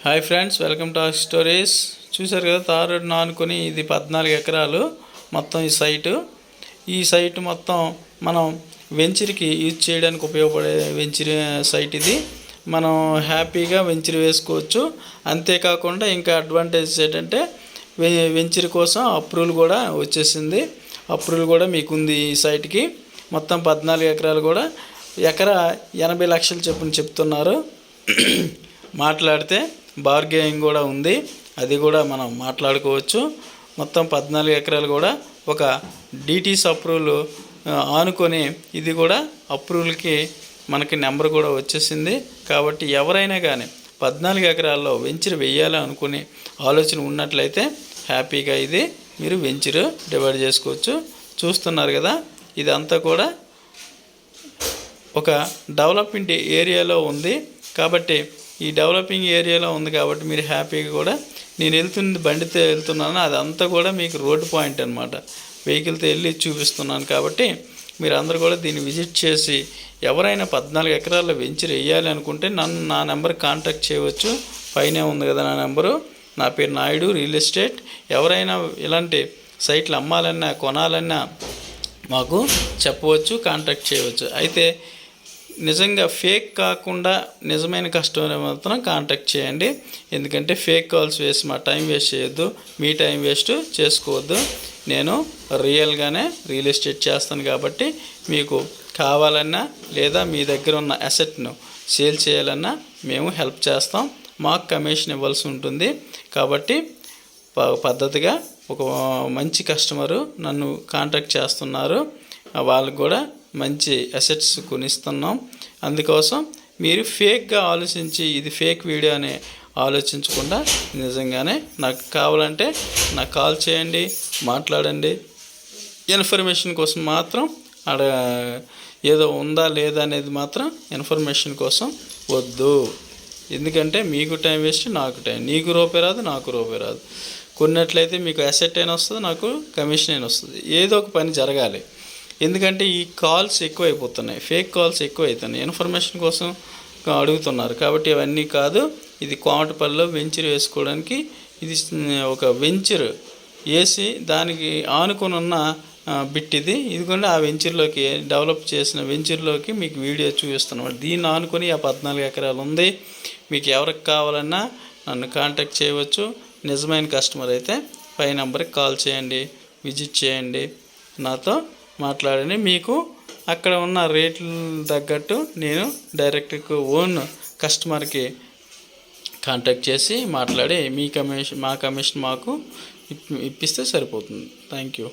Hi friends, welcome to our stories. చూసారు కదా, తార్ రోడ్డును ఆనుకొని ఇది 14 ఎకరాలు మొత్తం ఈ సైటు మొత్తం మనం వెంచర్కి యూజ్ చేయడానికి ఉపయోగపడే వెంచర్ సైట్ ఇది. మనం హ్యాపీగా వెంచర్ వేసుకోవచ్చు. అంతేకాకుండా ఇంకా అడ్వాంటేజ్ ఏంటంటే వెంచర్ కోసం అప్రూవల్ కూడా వచ్చేసింది. అప్రూవల్ కూడా మీకు ఉంది. ఈ సైట్కి మొత్తం 14 ఎకరాలు కూడా ఎకరా 80 లక్షలు చొప్పున చెప్తున్నారు. మాట్లాడితే బార్గెనింగ్ కూడా ఉంది, అది కూడా మనం మాట్లాడుకోవచ్చు. మొత్తం 14 ఎకరాలు కూడా ఒక డీటీస్ అప్రూవల్ ఆనుకొని ఇది కూడా అప్రూవల్కి మనకి నెంబర్ కూడా వచ్చేసింది. కాబట్టి ఎవరైనా కానీ 14 ఎకరాల్లో వెంచర్ వేయాలి అనుకునే ఆలోచన ఉన్నట్లయితే హ్యాపీగా ఇది మీరు వెంచర్ డివైడ్ చేసుకోవచ్చు. చూస్తున్నారు కదా, ఇదంతా కూడా ఒక డెవలప్మెంట్ ఏరియాలో ఉంది. కాబట్టి ఈ డెవలపింగ్ ఏరియాలో ఉంది కాబట్టి మీరు హ్యాపీగా కూడా, నేను బండితో వెళ్తున్నాను, అదంతా కూడా మీకు రోడ్ పాయింట్ అనమాట. వెహికల్తో వెళ్ళి చూపిస్తున్నాను. కాబట్టి మీరు అందరూ కూడా దీన్ని విజిట్ చేసి ఎవరైనా 14 ఎకరాల్లో వెంచర్ వేయాలి అనుకుంటే నా నెంబర్ కాంటాక్ట్ చేయవచ్చు. పైనే ఉంది కదా నా నెంబరు. నా పేరు నాయుడు, రియల్ ఎస్టేట్. ఎవరైనా ఇలాంటి సైట్లు అమ్మాలన్నా కొనాలన్నా మాకు చెప్పవచ్చు, కాంటాక్ట్ చేయవచ్చు. అయితే నిజంగా ఫేక్ కాకుండా నిజమైన కస్టమర్ మాత్రం కాంటాక్ట్ చేయండి. ఎందుకంటే ఫేక్ కాల్స్ వేసి మా టైం వేస్ట్ చేయొద్దు, మీ టైం వేస్ట్ చేసుకోవద్దు. నేను రియల్గానే రియల్ ఎస్టేట్ చేస్తాను. కాబట్టి మీకు కావాలన్నా లేదా మీ దగ్గర ఉన్న అసెట్ను సేల్ చేయాలన్నా మేము హెల్ప్ చేస్తాం. మాకు కమిషన్ ఇవ్వాల్సి ఉంటుంది. కాబట్టి పద్ధతిగా ఒక మంచి కస్టమరు నన్ను కాంటాక్ట్ చేస్తున్నారు. వాళ్ళకు కూడా మంచి అసెట్స్ కొనిస్తున్నాం. అందుకోసం మీరు ఫేక్గా ఆలోచించి ఇది ఫేక్ వీడియో అని ఆలోచించకుండా నిజంగానే నాకు కావాలంటే నాకు కాల్ చేయండి, మాట్లాడండి. ఇన్ఫర్మేషన్ కోసం మాత్రం ఏదో ఉందా లేదా అనేది మాత్రం ఇన్ఫర్మేషన్ కోసం వద్దు. ఎందుకంటే మీకు టైం వేస్ట్, నాకు టైం. నీకు రూపాయి రాదు, నాకు రూపాయి రాదు. కొన్నట్లయితే మీకు అసెట్ అయినా వస్తుంది, నాకు కమిషన్ అయినా వస్తుంది. ఏదో ఒక పని జరగాలి. ఎందుకంటే ఈ కాల్స్ ఎక్కువైపోతున్నాయి, ఫేక్ కాల్స్ ఎక్కువైతున్నాయి. ఇన్ఫర్మేషన్ కోసం అడుగుతున్నారు. కాబట్టి ఇవన్నీ కాదు. ఇది కోమటపల్లిలో వెంచర్ వేసుకోవడానికి ఇది ఒక వెంచర్ వేసి దానికి ఆనుకొని ఉన్న బిట్ ఇది. ఇదిగోండి ఆ వెంచర్లోకి డెవలప్ చేసిన వెంచర్లోకి మీకు వీడియో చూపిస్తున్నాం. దీన్ని ఆనుకొని ఆ 14 ఎకరాలు ఉంది. మీకు ఎవరికి కావాలన్నా నన్ను కాంటాక్ట్ చేయవచ్చు. నిజమైన కస్టమర్ అయితే పై నెంబర్కి కాల్ చేయండి, విజిట్ చేయండి, నాతో మాట్లాడండి. మీకు అక్కడ ఉన్న రేట్లు తగ్గట్టు నేను డైరెక్ట్గా ఓన్ కస్టమర్కి కాంటాక్ట్ చేసి మాట్లాడి మా కమిషన్ మాకు ఇప్పిస్తే సరిపోతుంది. Thank you.